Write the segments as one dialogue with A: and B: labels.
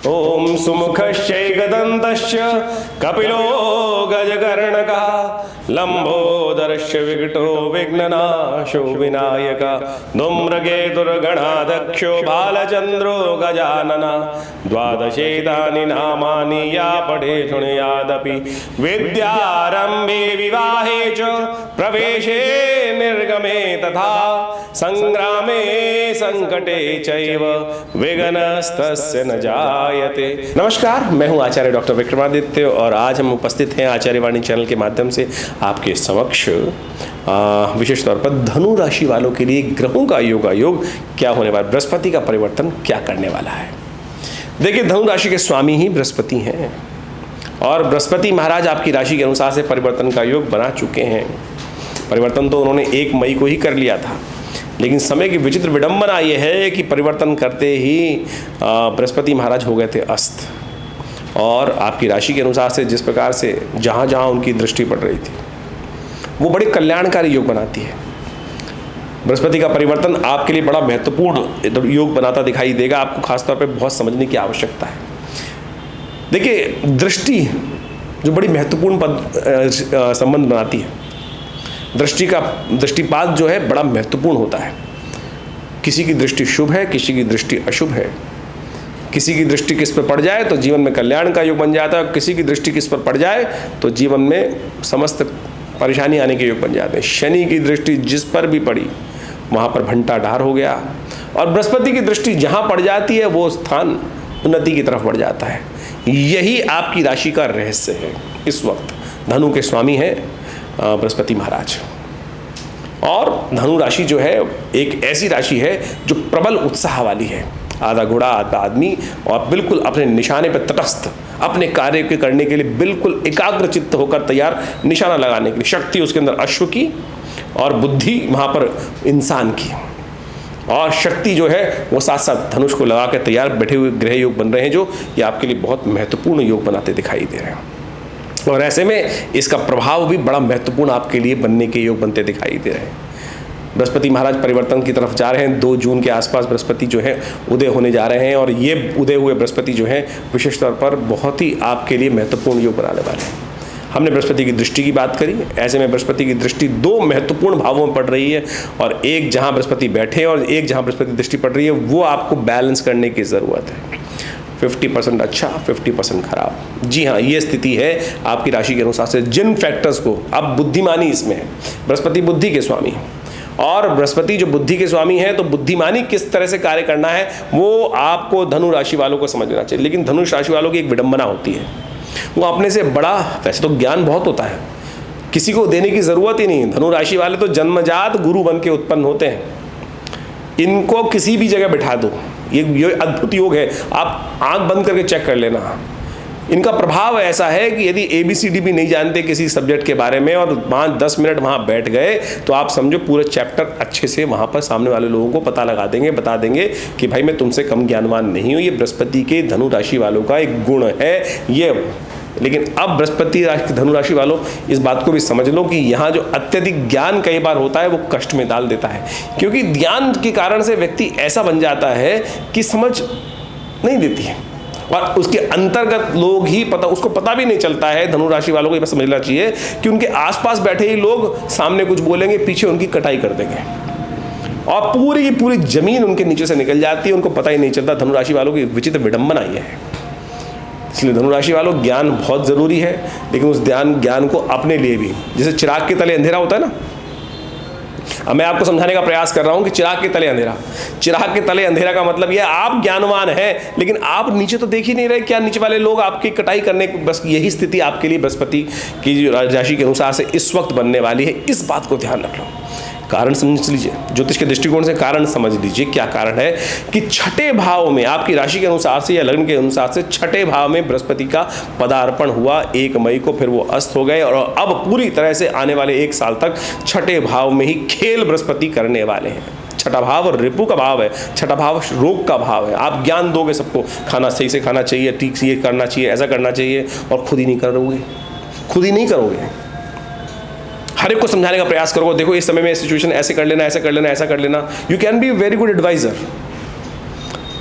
A: ओम सुमुखश्चैकदन्तश्च कपिलो गजकर्णकः लंबोदरस्य विकटो विघ्ननाशो विनायकः धूम्रकेतुर्गणाध्यक्षो बालचन्द्रो गजाननः द्वादशेतानि नामानि या पठे शृणुयादपि विद्यारम्भे विवाहे च प्रवेशे निर्गमे तथा संग्रामे संकटे चैव विघ्नस्तस्य न जायते। नमस्कार, मैं हूं आचार्य डॉक्टर विक्रमादित्य और आज हम उपस्थित हैं आचार्य वाणी चैनल के माध्यम से आपके समक्ष विशेष तौर पर धनु राशि वालों के लिए ग्रहों का योग क्या होने वाला, बृहस्पति का परिवर्तन क्या करने वाला है। देखिए, धनु राशि के स्वामी ही बृहस्पति हैं और बृहस्पति महाराज आपकी राशि के अनुसार से परिवर्तन का योग बना चुके हैं। परिवर्तन तो उन्होंने 1 मई को ही कर लिया था, लेकिन समय की विचित्र विडंबना यह है कि परिवर्तन करते ही बृहस्पति महाराज हो गए थे अस्त और आपकी राशि के अनुसार से जिस प्रकार से जहाँ जहाँ उनकी दृष्टि पड़ रही थी वो बड़ी कल्याणकारी योग बनाती है। बृहस्पति का परिवर्तन आपके लिए बड़ा महत्वपूर्ण योग बनाता दिखाई देगा। आपको खासतौर पे बहुत समझने की आवश्यकता है। देखिए, दृष्टि जो बड़ी महत्वपूर्ण संबंध बनाती है, दृष्टिपात जो है बड़ा महत्वपूर्ण होता है। किसी की दृष्टि शुभ है, किसी की दृष्टि अशुभ है। किसी की दृष्टि किस पर पड़ जाए तो जीवन में कल्याण का योग बन जाता है, किसी की दृष्टि किस पर पड़ जाए तो जीवन में समस्त परेशानी आने के योग बन जाते हैं। शनि की दृष्टि जिस पर भी पड़ी वहाँ पर घंटा ढार हो गया और बृहस्पति की दृष्टि जहाँ पड़ जाती है वो स्थान उन्नति की तरफ बढ़ जाता है। यही आपकी राशि का रहस्य है। इस वक्त धनु के स्वामी हैं बृहस्पति महाराज और धनु राशि जो है एक ऐसी राशि है जो प्रबल उत्साह वाली है। आधा घोड़ा आधा आदमी और बिल्कुल अपने निशाने पर तटस्थ, अपने कार्य के करने के लिए बिल्कुल एकाग्र चित्त होकर तैयार, निशाना लगाने के लिए। शक्ति उसके अंदर अश्व की और बुद्धि वहाँ पर इंसान की, और शक्ति जो है वो साथ साथ धनुष को लगा कर तैयार बैठे हुए ग्रह योग बन रहे हैं जो ये आपके लिए बहुत महत्वपूर्ण योग बनाते दिखाई दे रहे हैं। और ऐसे में इसका प्रभाव भी बड़ा महत्वपूर्ण आपके लिए बनने के योग बनते दिखाई दे रहे हैं। बृहस्पति महाराज परिवर्तन की तरफ जा रहे हैं। 2 जून के आसपास बृहस्पति जो है उदय होने जा रहे हैं और ये उदय हुए बृहस्पति जो है विशेष तौर पर बहुत ही आपके लिए महत्वपूर्ण योग बनाने वाले हैं। हमने बृहस्पति की दृष्टि की बात करी। ऐसे में बृहस्पति की दृष्टि 2 महत्वपूर्ण भावों में पड़ रही है और एक जहाँ बृहस्पति बैठे और एक जहाँ बृहस्पति दृष्टि पड़ रही है, वो आपको बैलेंस करने की ज़रूरत है। 50% अच्छा, 50% खराब। जी हाँ, ये स्थिति है आपकी राशि के अनुसार से। जिन फैक्टर्स को, अब बुद्धिमानी इसमें है, बृहस्पति बुद्धि के स्वामी और बृहस्पति जो बुद्धि के स्वामी है तो बुद्धिमानी किस तरह से कार्य करना है वो आपको धनु राशि वालों को समझना चाहिए। लेकिन धनु राशि वालों की एक विडंबना होती है, वो अपने से बड़ा, वैसे तो ज्ञान बहुत होता है, किसी को देने की ज़रूरत ही नहीं। धनु राशि वाले तो जन्मजात गुरु बन के उत्पन्न होते हैं। इनको किसी भी जगह बिठा दो, ये अद्भुत योग है। आप आंख बंद करके चेक कर लेना। इनका प्रभाव ऐसा है कि यदि ABCD भी नहीं जानते किसी सब्जेक्ट के बारे में और 5-10 मिनट वहाँ बैठ गए तो आप समझो पूरे चैप्टर अच्छे से वहाँ पर सामने वाले लोगों को पता लगा देंगे, बता देंगे कि भाई मैं तुमसे कम ज्ञानवान नहीं हूँ। ये बृहस्पति के धनु राशि वालों का एक गुण है ये। लेकिन अब बृहस्पति धनु राशि वालों इस बात को भी समझ लो कि यहाँ जो अत्यधिक ज्ञान कई बार होता है वो कष्ट में डाल देता है, क्योंकि ज्ञान के कारण से व्यक्ति ऐसा बन जाता है कि समझ नहीं देती है और उसके अंतर्गत लोग ही उसको पता भी नहीं चलता है। धनु राशि वालों को ये समझना चाहिए कि उनके आसपास बैठे ही लोग सामने कुछ बोलेंगे, पीछे उनकी कटाई कर देंगे और पूरी की पूरी जमीन उनके नीचे से निकल जाती है, उनको पता ही नहीं चलता। धनु राशि वालों की विचित्र विडंबना ये है। इसलिए धनु राशि वालों, ज्ञान बहुत ज़रूरी है, लेकिन उस ज्ञान को अपने लिए भी, जैसे चिराग के तले अंधेरा होता है ना, अब मैं आपको समझाने का प्रयास कर रहा हूं कि चिराग के तले अंधेरा। चिराग के तले अंधेरा का मतलब यह आप ज्ञानवान हैं लेकिन आप नीचे तो देख ही नहीं रहे, क्या नीचे वाले लोग आपकी कटाई करने, बस यही स्थिति आपके लिए बृहस्पति की राशि के अनुसार से इस वक्त बनने वाली है। इस बात को ध्यान रख लो। कारण समझ लीजिए, ज्योतिष के दृष्टिकोण से कारण समझ लीजिए। क्या कारण है कि 6ठे भाव में आपकी राशि के अनुसार से या लग्न के अनुसार से 6ठे भाव में बृहस्पति का पदार्पण हुआ 1 मई को, फिर वो अस्त हो गए और अब पूरी तरह से आने वाले 1 साल तक 6ठे भाव में ही खेल बृहस्पति करने वाले हैं। 6ठा भाव रिपु का भाव है, 6ठा भाव रोग का भाव है। आप ज्ञान दोगे सबको, खाना सही से खाना चाहिए, ठीक से ये करना चाहिए, ऐसा करना चाहिए, और खुद ही नहीं करोगे, खुद ही नहीं करोगे। हर एक को समझाने का प्रयास करोगे, देखो इस समय में सिचुएशन ऐसे कर लेना, ऐसा कर लेना, ऐसा कर लेना। You can be very good adviser.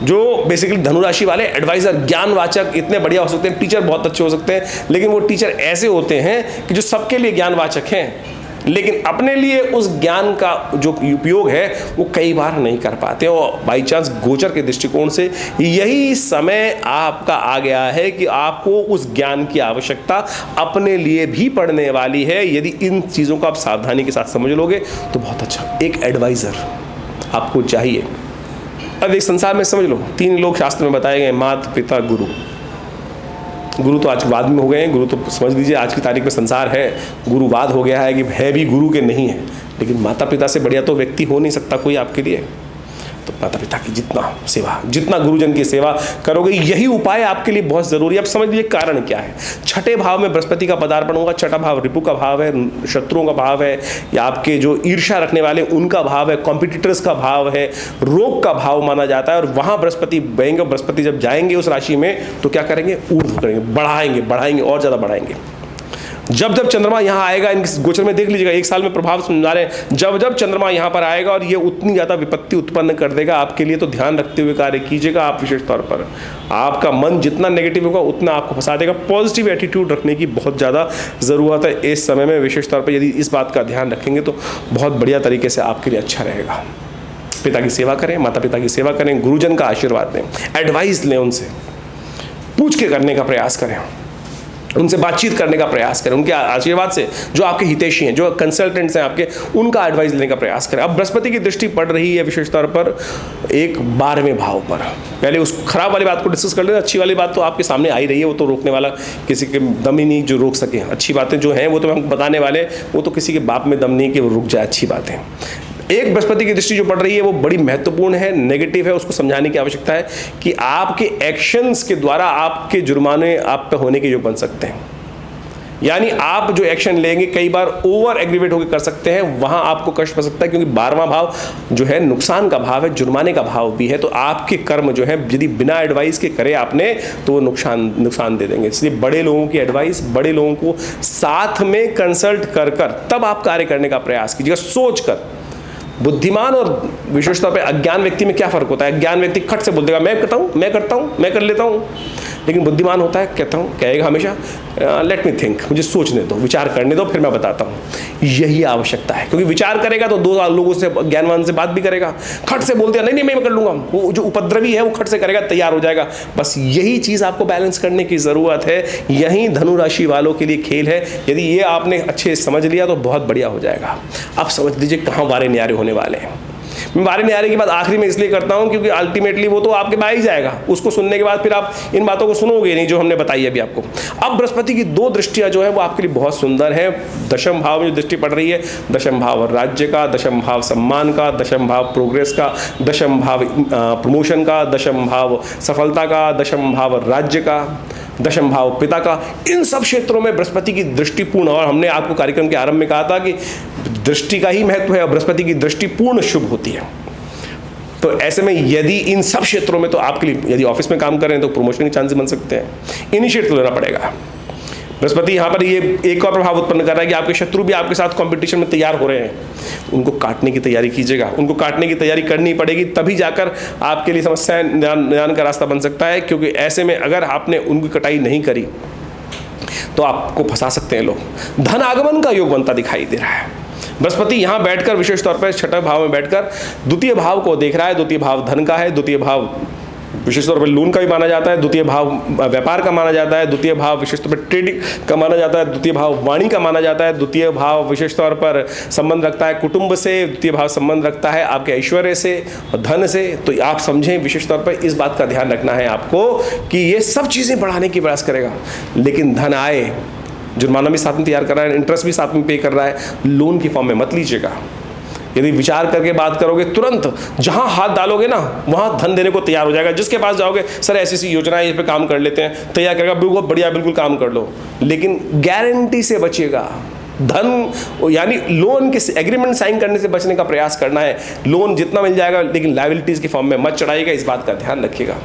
A: जो बेसिकली धनुराशि वाले एडवाइजर, ज्ञानवाचक इतने बढ़िया हो सकते हैं, टीचर बहुत अच्छे हो सकते हैं, लेकिन वो टीचर ऐसे होते हैं कि जो सबके लिए ज्ञानवाचक हैं, लेकिन अपने लिए उस ज्ञान का जो उपयोग है वो कई बार नहीं कर पाते। और बाई चांस गोचर के दृष्टिकोण से यही समय आपका आ गया है कि आपको उस ज्ञान की आवश्यकता अपने लिए भी पड़ने वाली है। यदि इन चीज़ों को आप सावधानी के साथ समझ लोगे तो बहुत अच्छा एक एडवाइज़र आपको चाहिए। अब एक संसार में समझ लो 3 लोग शास्त्र में बताए गए, माता पिता गुरु। गुरु तो आज बाद में हो गए हैं, गुरु तो समझ लीजिए आज की तारीख में संसार है, गुरुवाद हो गया है कि है भी गुरु के नहीं है, लेकिन माता पिता से बढ़िया तो व्यक्ति हो नहीं सकता कोई आपके लिए। तो माता पिता की जितना सेवा, जितना गुरुजन की सेवा करोगे, यही उपाय आपके लिए बहुत ज़रूरी है। अब समझ लीजिए कारण क्या है। छठे भाव में बृहस्पति का पदार्पण होगा। छठा भाव रिपु का भाव है, शत्रुओं का भाव है, या आपके जो ईर्ष्या रखने वाले उनका भाव है, कॉम्पिटिटर्स का भाव है, रोग का भाव माना जाता है। और वहाँ बृहस्पति बहेंगे, बृहस्पति जब जाएंगे उस राशि में तो क्या करेंगे, ऊर्ध्व करेंगे, बढ़ाएंगे और ज़्यादा बढ़ाएंगे। जब जब चंद्रमा यहाँ आएगा, इन गोचर में देख लीजिएगा, 1 साल में प्रभाव समझा रहे हैं, जब जब चंद्रमा यहाँ पर आएगा और ये उतनी ज़्यादा विपत्ति उत्पन्न कर देगा आपके लिए, तो ध्यान रखते हुए कार्य कीजिएगा आप। विशेष तौर पर आपका मन जितना नेगेटिव होगा उतना आपको फंसा देगा। पॉजिटिव एटीट्यूड रखने की बहुत ज़्यादा ज़रूरत है इस समय में। विशेष तौर पर यदि इस बात का ध्यान रखेंगे तो बहुत बढ़िया तरीके से आपके लिए अच्छा रहेगा। पिता की सेवा करें, माता पिता की सेवा करें, गुरुजन का आशीर्वाद दें, एडवाइस लें, उनसे पूछ के करने का प्रयास करें, उनसे बातचीत करने का प्रयास करें, उनके आशीर्वाद से जो आपके हितैषी हैं, जो कंसल्टेंट्स हैं आपके, उनका एडवाइस लेने का प्रयास करें। अब बृहस्पति की दृष्टि पड़ रही है विशेष तौर पर एक 12वें भाव पर। पहले उस खराब वाली बात को डिस्कस कर लेते, अच्छी वाली बात तो आपके सामने आई रही है, वो तो रोकने वाला किसी के दम ही नहीं जो रोक सके। अच्छी बातें जो हैं वो तो हम बताने वाले, वो तो किसी के बाप में दम नहीं कि वो रुक जाए अच्छी बातें। एक बृहस्पति की दृष्टि जो पड़ रही है वो बड़ी महत्वपूर्ण है, नेगेटिव है, उसको समझाने की आवश्यकता है कि आपके एक्शंस के द्वारा आपके जुर्माने आप पे होने के योग बन सकते हैं। यानी आप जो एक्शन लेंगे कई बार ओवर एग्रीवेट होकर कर सकते हैं, वहां आपको कष्ट पड़ सकता है, क्योंकि 12वां भाव जो है नुकसान का भाव है, जुर्माने का भाव भी है। तो आपके कर्म जो है यदि बिना एडवाइस के करे आपने तो वो नुकसान दे देंगे। इसलिए बड़े लोगों की एडवाइस, बड़े लोगों को साथ में कंसल्ट कर तब आप कार्य करने का प्रयास कीजिएगा, सोच कर। बुद्धिमान और विशेष तौर पे अज्ञान व्यक्ति में क्या फर्क होता है। अज्ञान व्यक्ति खट से बोल देगा मैं करता हूँ, मैं कर लेता हूँ। लेकिन बुद्धिमान होता है, कहेगा हमेशा लेट मी थिंक, मुझे सोचने दो, विचार करने दो, फिर मैं बताता हूँ। यही आवश्यकता है, क्योंकि विचार करेगा तो 2 लोगों से, ज्ञानवान से बात भी करेगा। खट से बोलते हैं नहीं मैं कर लूँगा, वो जो उपद्रवी है वो खट से करेगा, तैयार हो जाएगा। बस यही चीज़ आपको बैलेंस करने की ज़रूरत है। यही धनु राशि वालों के लिए खेल है। यदि ये आपने अच्छे समझ लिया तो बहुत बढ़िया हो जाएगा। अब समझ लीजिए कहाँ वारे न्यारे होने वाले हैं। मैं वारे न्यारे की बात आखिरी में इसलिए करता हूं क्योंकि अल्टीमेटली वो तो आपके बाहर ही जाएगा। उसको सुनने के बाद फिर आप इन बातों को सुनोगे नहीं जो हमने बताई अभी आपको। अब बृहस्पति की 2 दृष्टियां जो है वो आपके लिए बहुत सुंदर है। दशम भाव में जो दृष्टि पड़ रही है, दशम भाव राज्य का, दशम भाव सम्मान का, दशम भाव प्रोग्रेस का, दशम भाव प्रमोशन का, दशम भाव सफलता का, दशम भाव राज्य का, दशम भाव पिता का। इन सब क्षेत्रों में बृहस्पति की दृष्टि पूर्ण, और हमने आपको कार्यक्रम के आरंभ में कहा था कि दृष्टि का ही महत्व है और बृहस्पति की दृष्टि पूर्ण शुभ होती है। तो ऐसे में यदि इन सब क्षेत्रों में, तो आपके लिए यदि ऑफिस में काम कर रहे हैं तो प्रमोशन के चांसेस बन सकते हैं, इनिशिएटिव लेना पड़ेगा। बृहस्पति यहाँ पर ये एक और प्रभाव उत्पन्न कर रहा है कि आपके शत्रु भी आपके साथ कंपटीशन में तैयार हो रहे हैं, उनको काटने की तैयारी कीजिएगा। उनको काटने की तैयारी करनी पड़ेगी, तभी जाकर आपके लिए समस्याएं निदान का रास्ता बन सकता है। क्योंकि ऐसे में अगर आपने उनकी कटाई नहीं करी तो आपको फंसा सकते हैं लोग। धन आगमन का योग बनता दिखाई दे रहा है। बृहस्पति यहाँ बैठकर विशेष तौर पर छठे भाव में बैठकर द्वितीय भाव को देख रहा है। द्वितीय भाव धन का है, द्वितीय भाव विशेष तौर पर लोन का भी माना जाता है, द्वितीय भाव व्यापार का माना जाता है, द्वितीय भाव विशेष तौर पर ट्रेडिंग का माना जाता है, द्वितीय भाव वाणी का माना जाता है, द्वितीय भाव विशेष तौर पर संबंध रखता है कुटुंब से, द्वितीय भाव संबंध रखता है आपके ऐश्वर्य से और धन से। तो आप समझें विशेष तौर पर इस बात का ध्यान रखना है आपको कि ये सब चीज़ें बढ़ाने की प्रयास करेगा, लेकिन धन आए, जुर्माना भी साथ में तैयार कर रहा है, इंटरेस्ट भी साथ में पे कर रहा है, लोन की फॉर्म में मत लीजिएगा। यदि विचार करके बात करोगे, तुरंत जहां हाथ डालोगे ना वहां धन देने को तैयार हो जाएगा। जिसके पास जाओगे, सर ऐसी ऐसी योजनाएं इस पे काम कर लेते हैं, तैयार करेगा, बिल्कुल बढ़िया, बिल्कुल काम कर लो, लेकिन गारंटी से बचिएगा। धन यानी लोन के एग्रीमेंट साइन करने से बचने का प्रयास करना है। लोन जितना मिल जाएगा, लेकिन लायबिलिटीज की फॉर्म में मत चढ़ाइएगा, इस बात का ध्यान रखिएगा।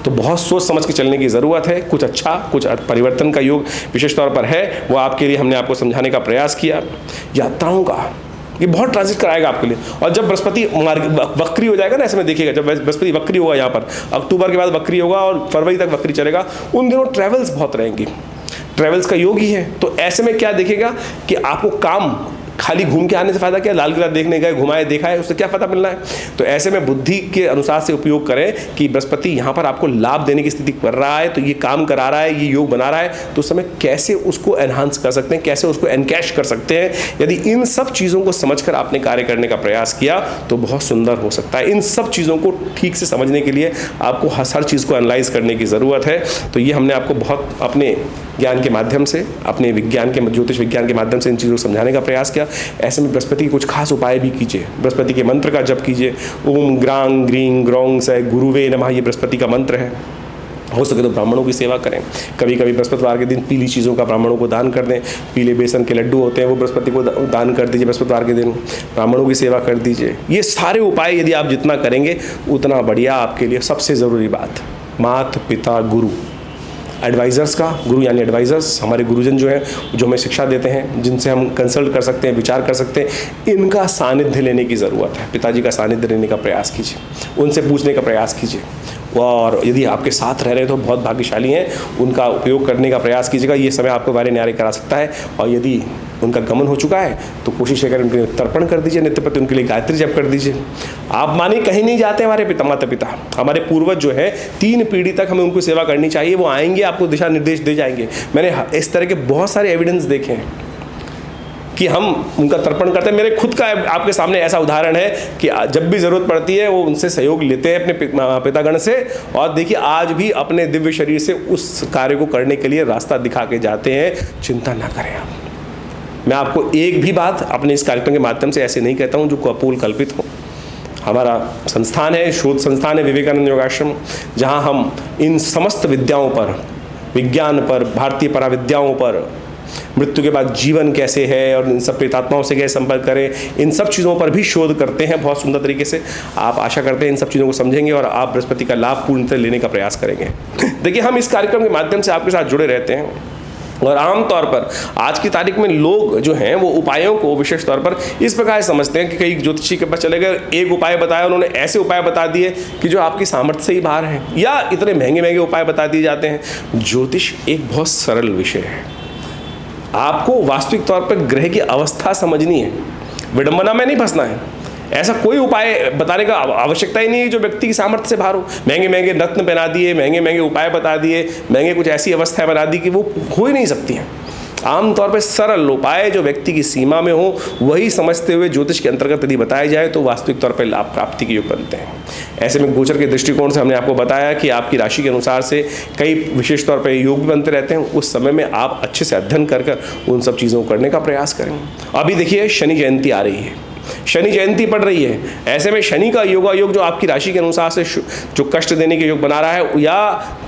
A: तो बहुत सोच समझ के चलने की ज़रूरत है। कुछ अच्छा, कुछ परिवर्तन का योग विशेष तौर पर है, वो आपके लिए हमने आपको समझाने का प्रयास किया। यात्राओं का ये बहुत ट्रांजिट कराएगा आपके लिए। और जब बृहस्पति वक्री हो जाएगा ना, ऐसे में देखिएगा, जब बृहस्पति वक्री होगा यहाँ पर, अक्टूबर के बाद वक्री होगा और फरवरी तक वक्री चलेगा, उन दिनों ट्रैवल्स बहुत रहेंगी, ट्रैवल्स का योग ही है। तो ऐसे में क्या देखेगा कि आपको काम खाली घूम के आने से फायदा क्या, लाल किला देखने गए, घुमाए, देखा है, उससे क्या फायदा मिलना है। तो ऐसे में बुद्धि के अनुसार से उपयोग करें कि बृहस्पति यहाँ पर आपको लाभ देने की स्थिति कर रहा है, तो ये काम करा रहा है, ये योग बना रहा है, तो उस समय कैसे उसको एनहांस कर सकते हैं, कैसे उसको एनकैश कर सकते हैं। यदि इन सब चीज़ों को समझकर आपने कार्य करने का प्रयास किया तो बहुत सुंदर हो सकता है। इन सब चीज़ों को ठीक से समझने के लिए आपको हर चीज़ को एनालाइज करने की ज़रूरत है। तो ये हमने आपको बहुत अपने ज्ञान के माध्यम से, अपने विज्ञान के, ज्योतिष विज्ञान के माध्यम से इन चीज़ों को समझाने का प्रयास किया। ऐसे में बृहस्पति के कुछ खास उपाय भी कीजिए, बृहस्पति के मंत्र का जप कीजिए। ओम ग्रांग ग्रीं ग्रौंग से गुरुवे नमः, ये बृहस्पति का मंत्र है। हो सके तो ब्राह्मणों की सेवा करें। कभी कभी बृहस्पतिवार के दिन पीली चीज़ों का ब्राह्मणों को दान कर दें। पीले बेसन के लड्डू होते हैं, वो बृहस्पति को दान कर दीजिए। बृहस्पतिवार के दिन ब्राह्मणों की सेवा कर दीजिए। ये सारे उपाय यदि आप जितना करेंगे उतना बढ़िया आपके लिए। सबसे ज़रूरी बात, माता पिता गुरु, एडवाइज़र्स का, गुरु यानी एडवाइज़र्स, हमारे गुरुजन जो हैं, जो हमें शिक्षा देते हैं, जिनसे हम कंसल्ट कर सकते हैं, विचार कर सकते हैं, इनका सानिध्य लेने की ज़रूरत है। पिताजी का सानिध्य लेने का प्रयास कीजिए, उनसे पूछने का प्रयास कीजिए। और यदि आपके साथ रह रहे हैं तो बहुत भाग्यशाली हैं, उनका उपयोग करने का प्रयास कीजिएगा। ये समय आपको वारे न्यारे करा सकता है। और यदि उनका गमन हो चुका है तो कोशिश करें उनके लिए तर्पण कर दीजिए, नित्य प्रति उनके लिए गायत्री जप कर दीजिए। आप माने कहीं नहीं जाते, हमारे माता पिता, हमारे पूर्वज जो है 3 पीढ़ी तक हमें उनको सेवा करनी चाहिए। वो आएंगे, आपको दिशा निर्देश दे जाएंगे। मैंने इस तरह के बहुत सारे एविडेंस देखे हैं कि हम उनका तर्पण करते हैं। मेरे खुद का आपके सामने ऐसा उदाहरण है कि जब भी ज़रूरत पड़ती है वो उनसे सहयोग लेते हैं अपने पितागण से, और देखिए आज भी अपने दिव्य शरीर से उस कार्य को करने के लिए रास्ता दिखा के जाते हैं। चिंता ना करें आप। मैं आपको एक भी बात अपने इस कार्यक्रम के माध्यम से ऐसे नहीं कहता हूँ जो कपोल कल्पित हो। हमारा संस्थान है, शोध संस्थान है विवेकानंद योगाश्रम, जहाँ हम इन समस्त विद्याओं पर, विज्ञान पर, भारतीय पराविद्याओं पर, मृत्यु के बाद जीवन कैसे है और इन सब प्रेतात्माओं से कैसे संपर्क करें, इन सब चीज़ों पर भी शोध करते हैं बहुत सुंदर तरीके से। आप आशा करते हैं इन सब चीज़ों को समझेंगे और आप बृहस्पति का लाभ पूर्णतः लेने का प्रयास करेंगे। देखिए, हम इस कार्यक्रम के माध्यम से आपके साथ जुड़े रहते हैं और आमतौर पर आज की तारीख में लोग जो हैं वो उपायों को विशेष तौर पर इस प्रकार समझते हैं कि कई ज्योतिषी के पास चले गए, एक उपाय बताया, उन्होंने ऐसे उपाय बता दिए कि जो आपकी सामर्थ्य से ही बाहर हैं, या इतने महंगे महंगे उपाय बता दिए जाते हैं। ज्योतिष एक बहुत सरल विषय है। आपको वास्तविक तौर पर ग्रह की अवस्था समझनी है, विडंबना में नहीं फंसना है। ऐसा कोई उपाय बताने का आवश्यकता ही नहीं है जो व्यक्ति की सामर्थ्य से बाहर हो। महंगे महंगे रत्न पहना दिए, महंगे महंगे उपाय बता दिए, महंगे कुछ ऐसी अवस्थाएं बना दी कि वो हो ही नहीं सकती हैं। आमतौर पर सरल उपाय जो व्यक्ति की सीमा में हो, वही समझते हुए ज्योतिष के अंतर्गत यदि बताए जाए तो वास्तविक तौर पर लाभ प्राप्ति के योग बनते हैं। ऐसे में गोचर के दृष्टिकोण से हमने आपको बताया कि आपकी राशि के अनुसार से कई विशेष तौर पर योग भी बनते रहते हैं। उस समय में आप अच्छे से अध्ययन कर उन सब चीज़ों को करने का प्रयास करें। अभी देखिए, शनि जयंती आ रही है, शनि जयंती पड़ रही है। ऐसे में शनि का योगा योग जो आपकी राशि के अनुसार से जो कष्ट देने के योग बना रहा है, या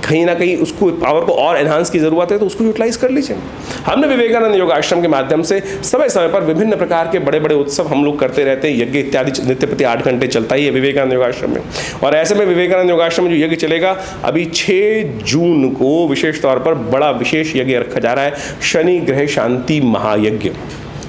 A: कहीं ना कहीं उसको पावर को और एनहांस की ज़रूरत है, तो उसको यूटिलाइज कर लीजिए। हमने विवेकानंद योगाश्रम के माध्यम से समय समय पर विभिन्न प्रकार के बड़े बड़े उत्सव हम लोग करते रहते हैं। यज्ञ इत्यादि नित्य प्रति 8 घंटे चलता ही है विवेकानंद योगाश्रम में। और ऐसे में विवेकानंद योगाश्रम में जो यज्ञ चलेगा, अभी 6 जून को विशेष तौर पर बड़ा विशेष यज्ञ रखा जा रहा है, शनि ग्रह शांति महायज्ञ,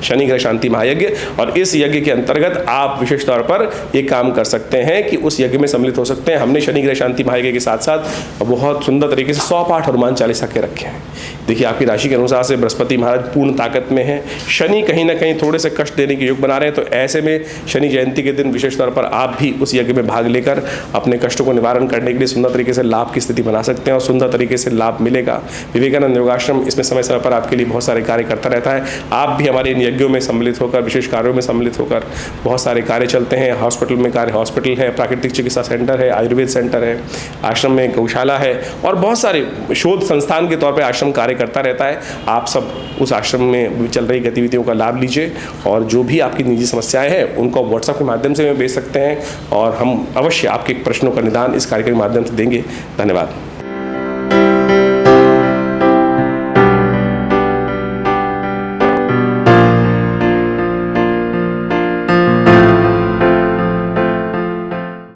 A: शनि ग्रह शांति महायज्ञ। और इस यज्ञ के अंतर्गत आप विशेष तौर पर ये काम कर सकते हैं कि उस यज्ञ में सम्मिलित हो सकते हैं। हमने शनि ग्रह शांति महायज्ञ के साथ साथ बहुत सुंदर तरीके से 100 पाठ हनुमान चालीसा के रखे हैं। देखिए, आपकी राशि के अनुसार से बृहस्पति महाराज पूर्ण ताकत में है, शनि कहीं ना कहीं थोड़े से कष्ट देने के योग बना रहे हैं। तो ऐसे में शनि जयंती के दिन विशेष तौर पर आप भी उस यज्ञ में भाग लेकर अपने कष्टों को निवारण करने के लिए सुंदर तरीके से लाभ की स्थिति बना सकते हैं और सुंदर तरीके से लाभ मिलेगा। विवेकानंद योगाश्रम इसमें समय समय पर आपके लिए बहुत सारे कार्य करता रहता है। आप भी हमारे इन यज्ञों में सम्मिलित होकर, विशेष कार्यों में सम्मिलित होकर, बहुत सारे कार्य चलते हैं। हॉस्पिटल में कार्य, हॉस्पिटल है, प्राकृतिक चिकित्सा सेंटर है, आयुर्वेद सेंटर है, आश्रम में गौशाला है, और बहुत सारे शोध संस्थान के तौर पर आश्रम कार्य करता रहता है। आप सब उस आश्रम में चल रही गतिविधियों का लाभ लीजिए, और जो भी आपकी निजी समस्याएं हैं उनको व्हाट्सएप के माध्यम से भेज सकते हैं, और हम अवश्य आपके प्रश्नों का निदान इस कार्यक्रम के माध्यम से देंगे। धन्यवाद।